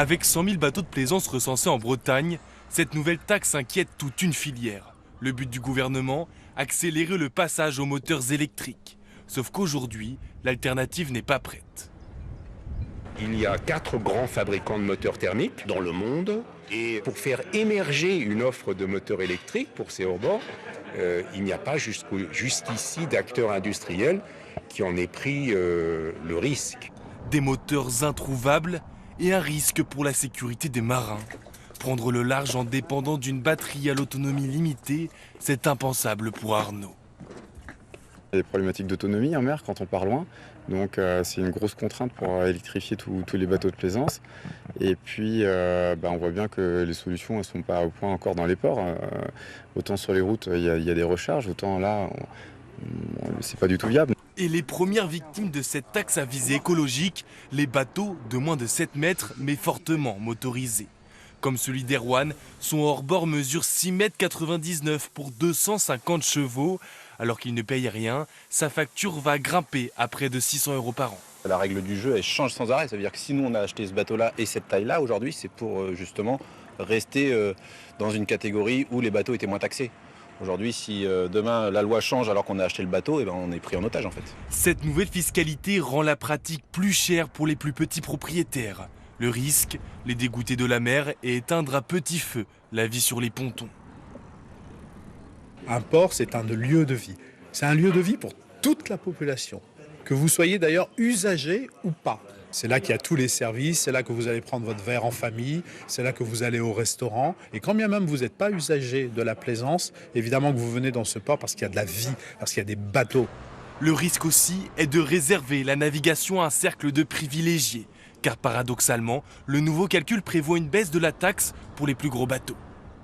Avec 100 000 bateaux de plaisance recensés en Bretagne, cette nouvelle taxe inquiète toute une filière. Le but du gouvernement, accélérer le passage aux moteurs électriques. Sauf qu'aujourd'hui, l'alternative n'est pas prête. Il y a 4 grands fabricants de moteurs thermiques dans le monde. Et pour faire émerger une offre de moteurs électriques pour ces hors-bords, il n'y a pas jusqu'ici d'acteurs industriels qui en aient pris le risque. Des moteurs introuvables et un risque pour la sécurité des marins. Prendre le large en dépendant d'une batterie à l'autonomie limitée, c'est impensable pour Arnaud. Il y a des problématiques d'autonomie en mer quand on part loin, donc c'est une grosse contrainte pour électrifier tous les bateaux de plaisance. Et puis on voit bien que les solutions ne sont pas au point encore dans les ports. Autant sur les routes il y a des recharges, autant là c'est pas du tout viable. Et les premières victimes de cette taxe à visée écologique, les bateaux de moins de 7 mètres mais fortement motorisés. Comme celui d'Erwan, son hors-bord mesure 6,99 m pour 250 chevaux. Alors qu'il ne paye rien, sa facture va grimper à près de 600 € par an. La règle du jeu, elle change sans arrêt. Ça veut dire que si nous, on a acheté ce bateau-là et cette taille-là, aujourd'hui, c'est pour justement rester dans une catégorie où les bateaux étaient moins taxés. Aujourd'hui, si demain la loi change alors qu'on a acheté le bateau, on est pris en otage en fait. Cette nouvelle fiscalité rend la pratique plus chère pour les plus petits propriétaires. Le risque, les dégoûter de la mer et éteindre à petit feu la vie sur les pontons. Un port, c'est un lieu de vie. C'est un lieu de vie pour toute la population. Que vous soyez d'ailleurs usager ou pas. C'est là qu'il y a tous les services, c'est là que vous allez prendre votre verre en famille, c'est là que vous allez au restaurant. Et quand bien même vous n'êtes pas usager de la plaisance, évidemment que vous venez dans ce port parce qu'il y a de la vie, parce qu'il y a des bateaux. Le risque aussi est de réserver la navigation à un cercle de privilégiés. Car paradoxalement, le nouveau calcul prévoit une baisse de la taxe pour les plus gros bateaux.